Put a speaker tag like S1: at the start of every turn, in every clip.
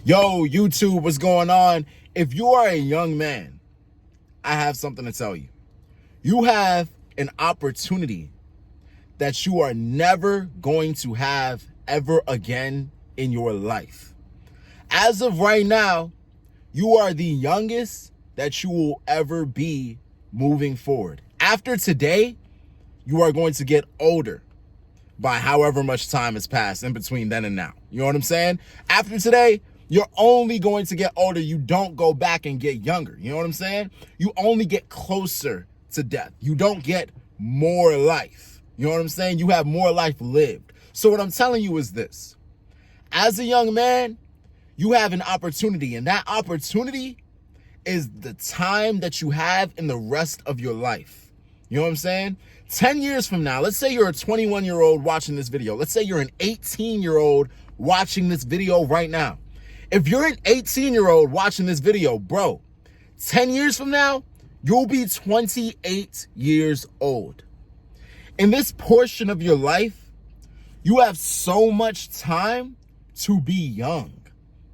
S1: Yo, YouTube, what's going on? If you are a young man, I have something to tell you. You have an opportunity that you are never going to have ever again in your life. As of right now, you are the youngest that you will ever be moving forward. After today, you are going to get older by however much time has passed in between then and now. You know what I'm saying? After today, you're only going to get older. You don't go back and get younger. You know what I'm saying? You only get closer to death. You don't get more life. You know what I'm saying? You have more life lived. So what I'm telling you is this. As a young man, you have an opportunity, and that opportunity is the time that you have in the rest of your life. You know what I'm saying? 10 years from now, let's say you're a 21-year-old watching this video. Let's say you're an 18-year-old watching this video right now. If you're an 18-year-old watching this video, bro, 10 years from now, you'll be 28 years old. In this portion of your life, you have so much time to be young.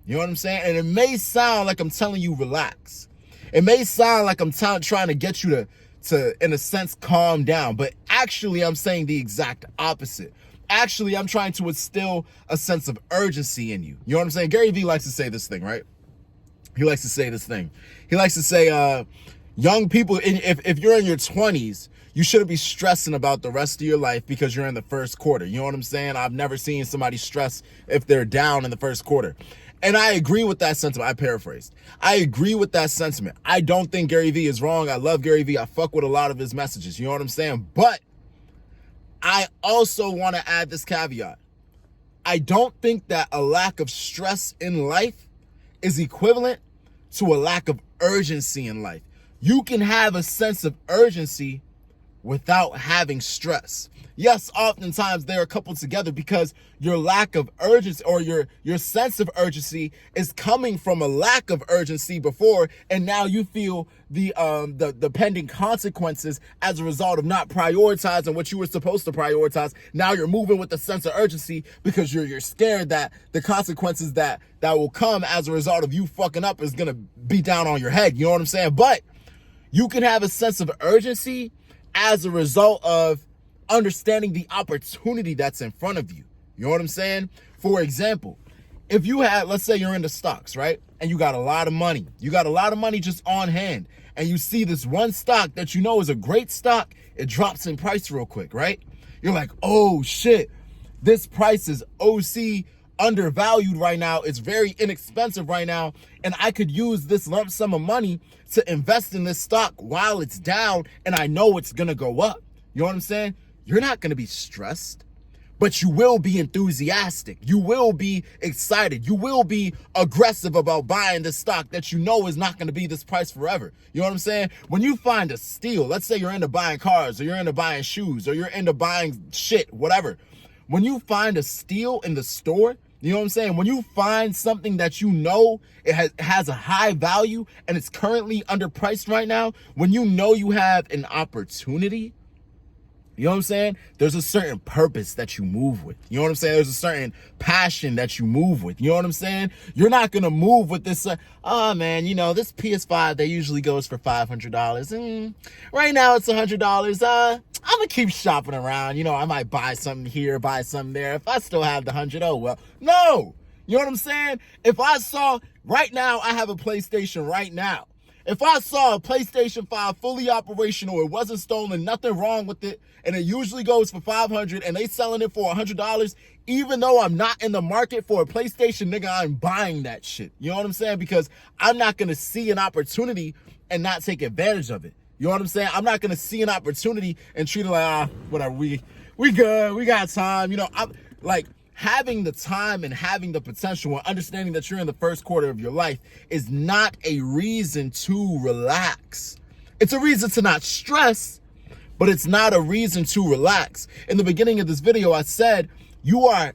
S1: You know what I'm saying? And it may sound like I'm telling you relax. It may sound like I'm trying to get you to, in a sense, calm down. But actually, I'm saying the exact opposite. Actually, I'm trying to instill a sense of urgency in you. You know what I'm saying? Gary Vee likes to say this thing, right? He likes to say this thing. He likes to say, young people, if you're in your 20s, you shouldn't be stressing about the rest of your life because you're in the first quarter. You know what I'm saying? I've never seen somebody stress if they're down in the first quarter. And I agree with that sentiment. I paraphrased. I agree with that sentiment. I don't think Gary Vee is wrong. I love Gary Vee. I fuck with a lot of his messages. You know what I'm saying? But I also want to add this caveat. I don't think that a lack of stress in life is equivalent to a lack of urgency in life. You can have a sense of urgency without having stress. Yes, oftentimes they're coupled together because your lack of urgency or your sense of urgency is coming from a lack of urgency before, and now you feel the pending consequences as a result of not prioritizing what you were supposed to prioritize. Now you're moving with a sense of urgency because you're scared that the consequences that will come as a result of you fucking up is gonna be down on your head. You know what I'm saying? But you can have a sense of urgency as a result of understanding the opportunity that's in front of you. You know what I'm saying? For example, if you had, let's say you're into stocks, right? And you got a lot of money. You got a lot of money just on hand. And you see this one stock that you know is a great stock. It drops in price real quick, right? You're like, oh shit, this price is OC undervalued right now. It's very inexpensive right now. And I could use this lump sum of money to invest in this stock while it's down. And I know it's going to go up. You know what I'm saying? You're not going to be stressed, but you will be enthusiastic. You will be excited. You will be aggressive about buying this stock that you know is not going to be this price forever. You know what I'm saying? When you find a steal, let's say you're into buying cars or you're into buying shoes or you're into buying shit, whatever. When you find a steal in the store, you know what I'm saying? When you find something that you know it has a high value and it's currently underpriced right now, when you know you have an opportunity, you know what I'm saying? There's a certain purpose that you move with. You know what I'm saying? There's a certain passion that you move with. You know what I'm saying? You're not going to move with this, oh man, you know, this PS5 that usually goes for $500. Right now it's $100. I'm going to keep shopping around. You know, I might buy something here, buy something there. If I still have the 100, oh well. No! You know what I'm saying? If I saw, right now, I have a PlayStation right now. If I saw a PlayStation 5 fully operational, it wasn't stolen, nothing wrong with it, and it usually goes for $500 and they selling it for $100, even though I'm not in the market for a PlayStation, nigga, I'm buying that shit. You know what I'm saying? Because I'm not going to see an opportunity and not take advantage of it. You know what I'm saying? I'm not going to see an opportunity and treat it like, whatever, we good, we got time. You know, I'm like, having the time and having the potential and understanding that you're in the first quarter of your life is not a reason to relax. It's a reason to not stress, but it's not a reason to relax. In the beginning of this video, I said you are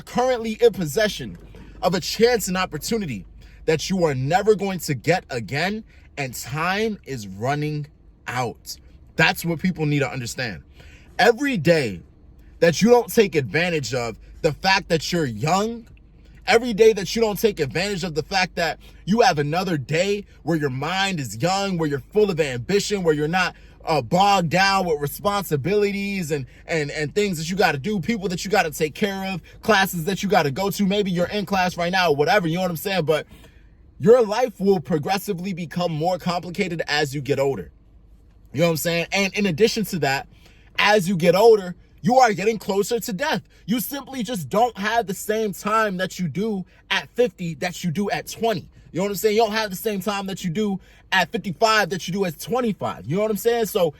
S1: currently in possession of a chance and opportunity that you are never going to get again, and time is running out. That's what people need to understand. Every day that you don't take advantage of the fact that you're young Every day that you don't take advantage of the fact that you have another day where your mind is young, where you're full of ambition, where you're not bogged down with responsibilities and things that you got to do, people that you got to take care of, classes that you got to go to. Maybe you're in class right now or whatever, you know what I'm saying? But your life will progressively become more complicated as you get older. You know what I'm saying? And in addition to that, as you get older, you are getting closer to death. You simply just don't have the same time that you do at 50 that you do at 20. You know what I'm saying? You don't have the same time that you do at 55 that you do at 25. You know what I'm saying? So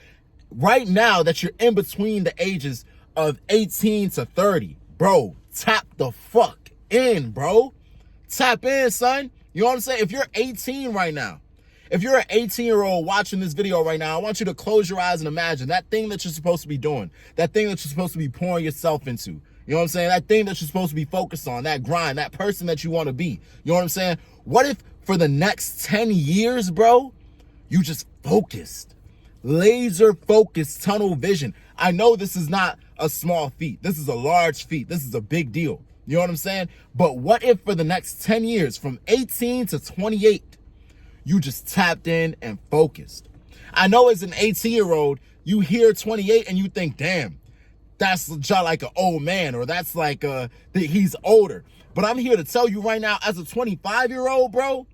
S1: right now that you're in between the ages of 18 to 30, bro, tap the fuck in, bro. Tap in, son. You know what I'm saying? If you're 18 right now, if you're an 18-year-old watching this video right now, I want you to close your eyes and imagine that thing that you're supposed to be doing, that thing that you're supposed to be pouring yourself into. You know what I'm saying? That thing that you're supposed to be focused on, that grind, that person that you want to be. You know what I'm saying? What if for the next 10 years, bro, you just focused, laser focused, tunnel vision? I know this is not a small feat. This is a large feat. This is a big deal. You know what I'm saying? But what if for the next 10 years, from 18 to 28, you just tapped in and focused? I know as an 18-year-old, you hear 28 and you think, damn, that's just like an old man, or that's like he's older. But I'm here to tell you right now, as a 25-year-old, bro,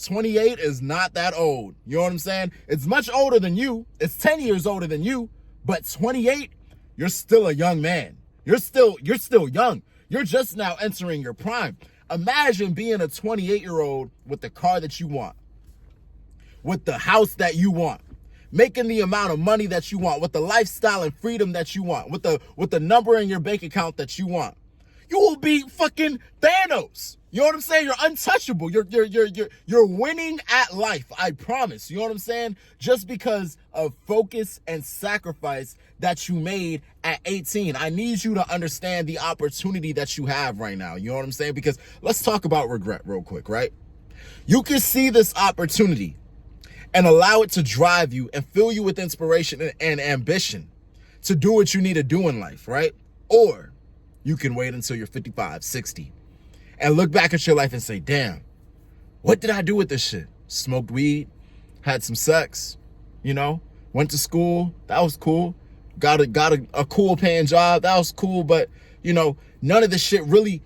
S1: 28 is not that old. You know what I'm saying? It's much older than you. It's 10 years older than you. But 28, you're still a young man. You're still young. You're just now entering your prime. Imagine being a 28-year-old with the car that you want, with the house that you want, making the amount of money that you want, with the lifestyle and freedom that you want, with the number in your bank account that you want. You will be fucking Thanos. You know what I'm saying? You're untouchable. You're winning at life. I promise. You know what I'm saying? Just because of focus and sacrifice that you made at 18. I need you to understand the opportunity that you have right now. You know what I'm saying? Because let's talk about regret real quick, right? You can see this opportunity and allow it to drive you and fill you with inspiration and ambition to do what you need to do in life, right? Or you can wait until you're 55, 60 and look back at your life and say, damn, what did I do with this shit? Smoked weed, had some sex, you know, went to school. That was cool. Got a cool paying job. That was cool. But, you know, none of this shit really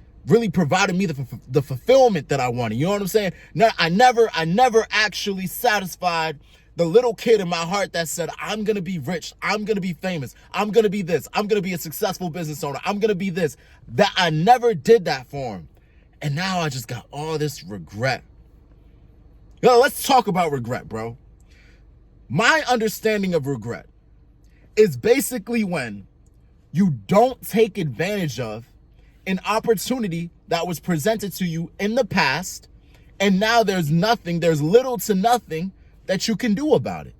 S1: provided me the fulfillment that I wanted. You know what I'm saying? No, I never actually satisfied the little kid in my heart that said, I'm going to be rich. I'm going to be famous. I'm going to be this. I'm going to be a successful business owner. I'm going to be this. That I never did that for him. And now I just got all this regret. Yo, let's talk about regret, bro. My understanding of regret is basically when you don't take advantage of an opportunity that was presented to you in the past, and now there's little to nothing that you can do about it.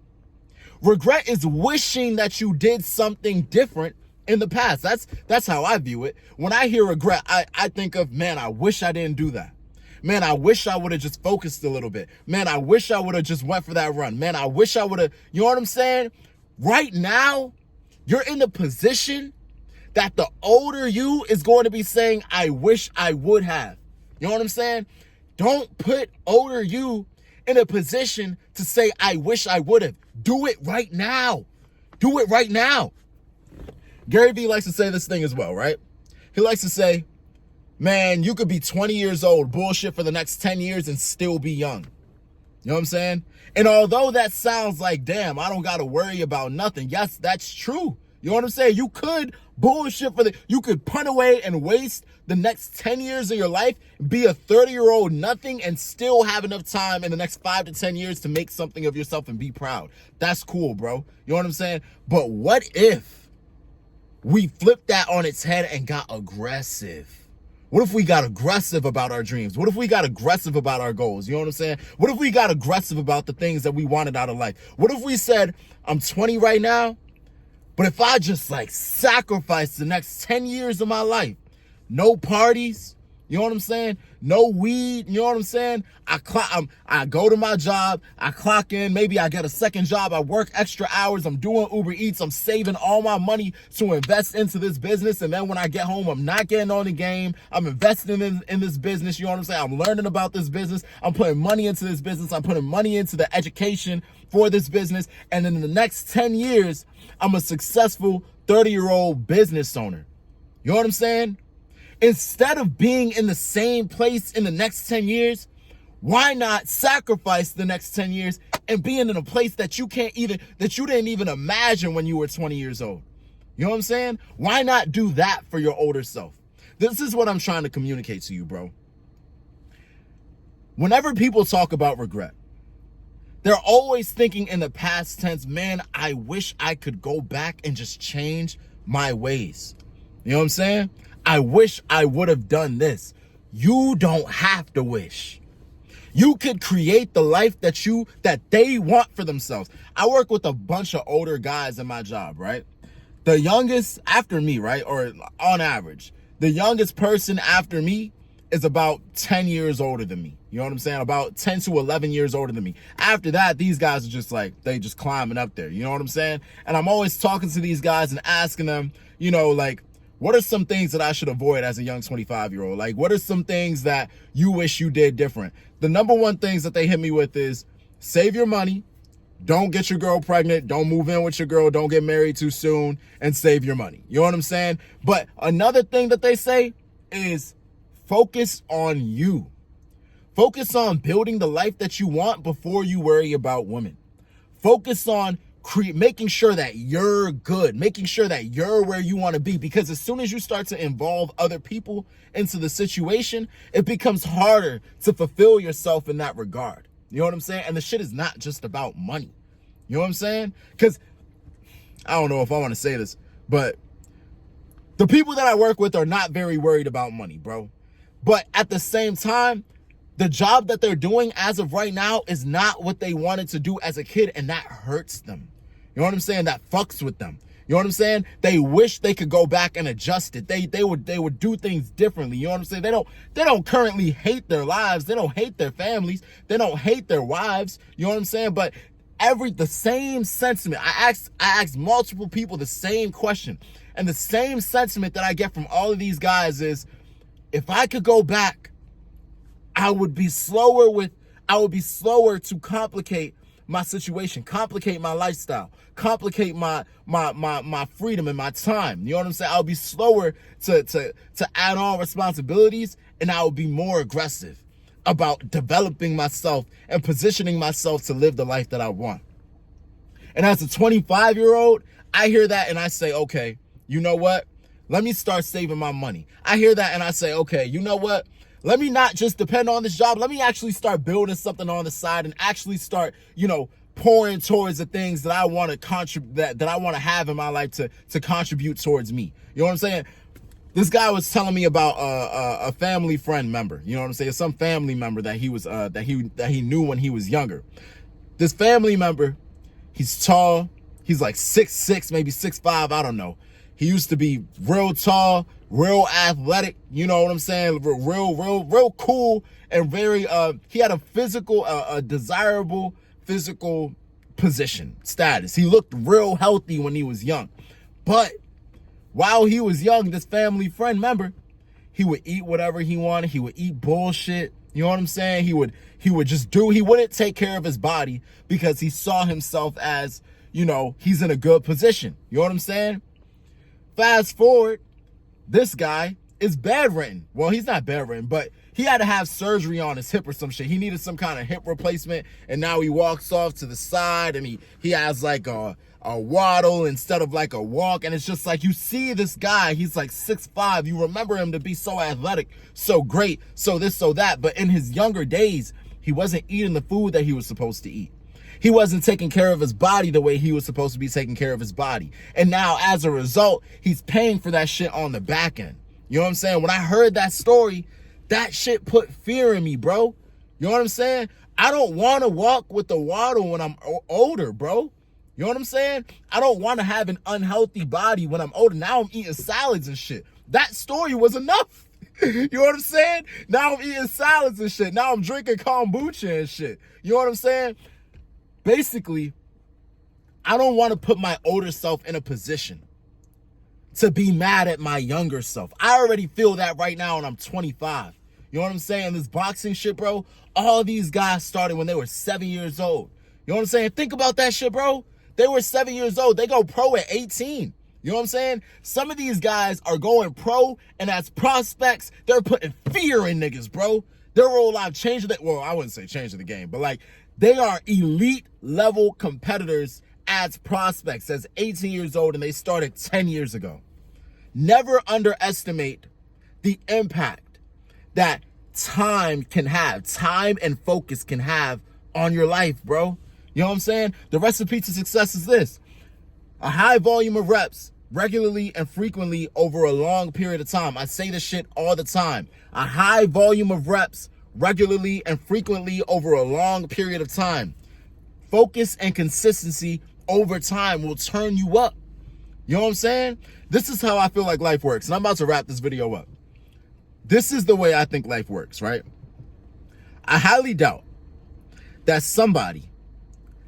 S1: Regret is wishing that you did something different in the past. That's how I view it. When I hear regret, I think of, man, I wish I didn't do that. Man, I wish I would have just focused a little bit. Man, I wish I would have just went for that run. Man, I wish I would have, you know what I'm saying? Right now, you're in the position that the older you is going to be saying, I wish I would have. You know what I'm saying? Don't put older you in a position to say, I wish I would have. Do it right now. Do it right now. Gary Vee likes to say this thing as well, right? He likes to say, man, you could be 20 years old, bullshit for the next 10 years and still be young. You know what I'm saying? And although that sounds like, damn, I don't got to worry about nothing. Yes, that's true. You know what I'm saying? You could bullshit you could punt away and waste the next 10 years of your life, be a 30-year-old nothing, and still have enough time in the next 5 to 10 years to make something of yourself and be proud. That's cool, bro. You know what I'm saying? But what if we flipped that on its head and got aggressive? What if we got aggressive about our dreams? What if we got aggressive about our goals? You know what I'm saying? What if we got aggressive about the things that we wanted out of life? What if we said, I'm 20 right now, but if I just like sacrifice the next 10 years of my life, no parties, You know what I'm saying? No weed. You know what I'm saying? I go to my job. I clock in. Maybe I get a second job. I work extra hours. I'm doing Uber Eats. I'm saving all my money to invest into this business. And then when I get home, I'm not getting on the game. I'm investing in this business. You know what I'm saying? I'm learning about this business. I'm putting money into this business. I'm putting money into the education for this business. And in the next 10 years, I'm a successful 30-year-old business owner. You know what I'm saying? Instead of being in the same place in the next 10 years, why not sacrifice the next 10 years and being in a place that you didn't even imagine when you were 20 years old? You know what I'm saying? Why not do that for your older self? This is what I'm trying to communicate to you, bro. Whenever people talk about regret, they're always thinking in the past tense, man, I wish I could go back and just change my ways. You know what I'm saying? I wish I would have done this. You don't have to wish. You could create the life that they want for themselves. I work with a bunch of older guys in my job, right? The youngest after me, right? Or on average, the youngest person after me is about 10 years older than me. You know what I'm saying? About 10 to 11 years older than me. After that, these guys are just like, they just climbing up there. You know what I'm saying? And I'm always talking to these guys and asking them, you know, like, what are some things that I should avoid as a young 25-year-old? Like, what are some things that you wish you did different? The number one things that they hit me with is save your money, don't get your girl pregnant, don't move in with your girl, don't get married too soon, and save your money. You know what I'm saying? But another thing that they say is focus on you. Focus on building the life that you want before you worry about women. Focus on making sure that you're good, making sure that you're where you want to be, because as soon as you start to involve other people into the situation, it becomes harder to fulfill yourself in that regard. You know what I'm saying? And the shit is not just about money. You know what I'm saying? Because I don't know if I want to say this, but the people that I work with are not very worried about money, bro. But at the same time, the job that they're doing as of right now is not what they wanted to do as a kid, and that hurts them. You know what I'm saying? That fucks with them. You know what I'm saying? They wish they could go back and adjust it. They would do things differently. You know what I'm saying? They don't currently hate their lives. They don't hate their families. They don't hate their wives. You know what I'm saying? But the same sentiment. I asked multiple people the same question, and the same sentiment that I get from all of these guys is, if I could go back, I would be slower to complicate my situation, complicate my lifestyle, complicate my freedom and my time. You know what I'm saying? I'll be slower to add on responsibilities, and I will be more aggressive about developing myself and positioning myself to live the life that I want. And as a 25-year-old, I hear that and I say, okay, you know what? Let me start saving my money. I hear that and I say, okay, you know what? Let me not just depend on this job. Let me actually start building something on the side and actually start, pouring towards the things that I want to contribute, that I want to have in my life to contribute towards me. You know what I'm saying? This guy was telling me about a family friend member. You know what I'm saying? Some family member that he was that he knew when he was younger. This family member, he's tall. He's like 6'6", maybe 6'5", I don't know. He used to be real tall, real athletic, you know what I'm saying? Real cool, and very, he had a desirable physical position, status. He looked real healthy when he was young. But while he was young, this family friend member, he would eat whatever he wanted. He would eat bullshit. You know what I'm saying? He would he wouldn't take care of his body because he saw himself as, he's in a good position. You know what I'm saying? Fast forward, this guy is bedridden. Well, he's not bedridden, but he had to have surgery on his hip or some shit. He needed some kind of hip replacement, and now he walks off to the side, and he has like a waddle instead of like a walk, and it's just like, you see this guy, he's like 6'5". You remember him to be so athletic, so great, so this, so that, but in his younger days, he wasn't eating the food that he was supposed to eat. He wasn't taking care of his body the way he was supposed to be taking care of his body. And now, as a result, he's paying for that shit on the back end. You know what I'm saying? When I heard that story, that shit put fear in me, bro. You know what I'm saying? I don't want to walk with the waddle when I'm older, bro. You know what I'm saying? I don't want to have an unhealthy body when I'm older. Now I'm eating salads and shit. That story was enough. You know what I'm saying? Now I'm eating salads and shit. Now I'm drinking kombucha and shit. You know what I'm saying? Basically, I don't want to put my older self in a position to be mad at my younger self. I already feel that right now and I'm 25. You know what I'm saying? This boxing shit, bro, all these guys started when they were 7 years old. You know what I'm saying? Think about that shit, bro. They were 7 years old. They go pro at 18. You know what I'm saying? Some of these guys are going pro, and as prospects, they're putting fear in niggas, bro. They're all out changing the, well, I wouldn't say changing the game, but like they are elite level competitors as prospects as 18 years old, and they started 10 years ago. Never underestimate the impact that time can have, time and focus can have on your life, bro. You know what I'm saying? The recipe to success is this: a high volume of reps regularly and frequently over a long period of time. I say this shit all the time. A high volume of reps regularly and frequently over a long period of time. Focus and consistency over time will turn you up. You know what I'm saying? This is how I feel like life works. And I'm about to wrap this video up. This is the way I think life works, right? I highly doubt that somebody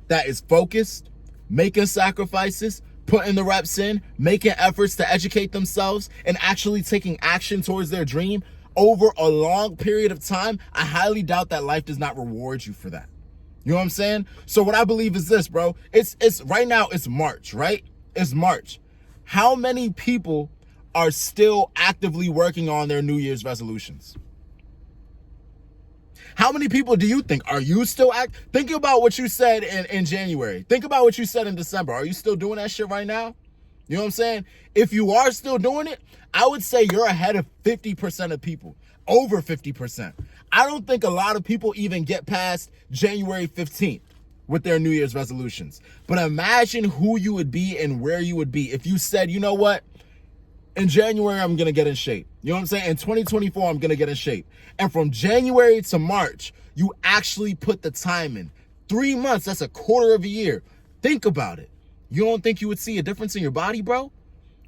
S1: that is focused, making sacrifices, putting the reps in, making efforts to educate themselves, and actually taking action towards their dream over a long period of time, I highly doubt that life does not reward you for that. You know what I'm saying? So what I believe is this, bro. It's right now, it's March, right? It's March. How many people are still actively working on their New Year's resolutions? How many people do you think? Are you still think about what you said in January. Think about what you said in December. Are you still doing that shit right now? You know what I'm saying? If you are still doing it, I would say you're ahead of 50% of people. Over 50%. I don't think a lot of people even get past January 15th with their New Year's resolutions. But imagine who you would be and where you would be if you said, you know what? In January, I'm going to get in shape. You know what I'm saying? In 2024, I'm going to get in shape. And from January to March, you actually put the time in. 3 months, that's a quarter of a year. Think about it. You don't think you would see a difference in your body, bro?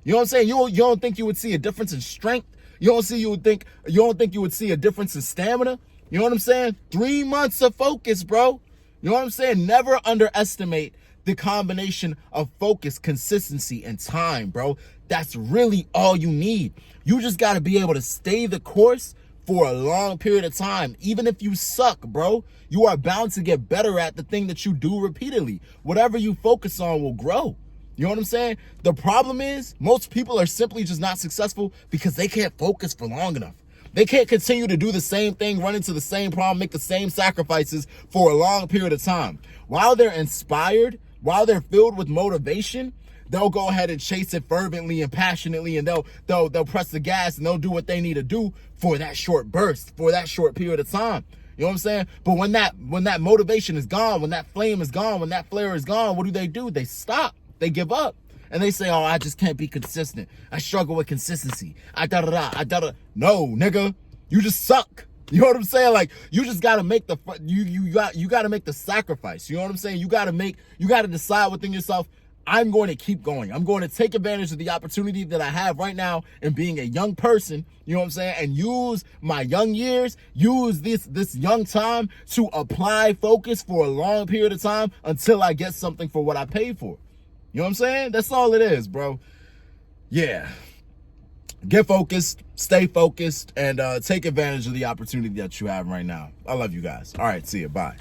S1: You know what I'm saying? You don't think you would see a difference in strength? You don't think you would see a difference in stamina? You know what I'm saying? 3 months of focus, bro. You know what I'm saying? Never underestimate the combination of focus, consistency, and time, bro. That's really all you need. You just got to be able to stay the course for a long period of time. Even if you suck, bro, you are bound to get better at the thing that you do repeatedly. Whatever you focus on will grow. You know what I'm saying? The problem is most people are simply just not successful because they can't focus for long enough. They can't continue to do the same thing, run into the same problem, make the same sacrifices for a long period of time. While they're inspired, while they're filled with motivation, they'll go ahead and chase it fervently and passionately, and they'll press the gas and they'll do what they need to do for that short burst, for that short period of time. You know what I'm saying? But when that motivation is gone, when that flame is gone, when that flare is gone, what do? They stop. They give up. And they say, oh, I just can't be consistent. I struggle with consistency. No, nigga, you just suck. You know what I'm saying? Like, you just gotta make you gotta make the sacrifice. You know what I'm saying? You gotta decide within yourself, I'm going to keep going. I'm going to take advantage of the opportunity that I have right now in being a young person, you know what I'm saying? And use my young years, use this young time to apply focus for a long period of time until I get something for what I paid for. You know what I'm saying? That's all it is, bro. Yeah. Get focused, stay focused, and take advantage of the opportunity that you have right now. I love you guys. All right, see you. Bye.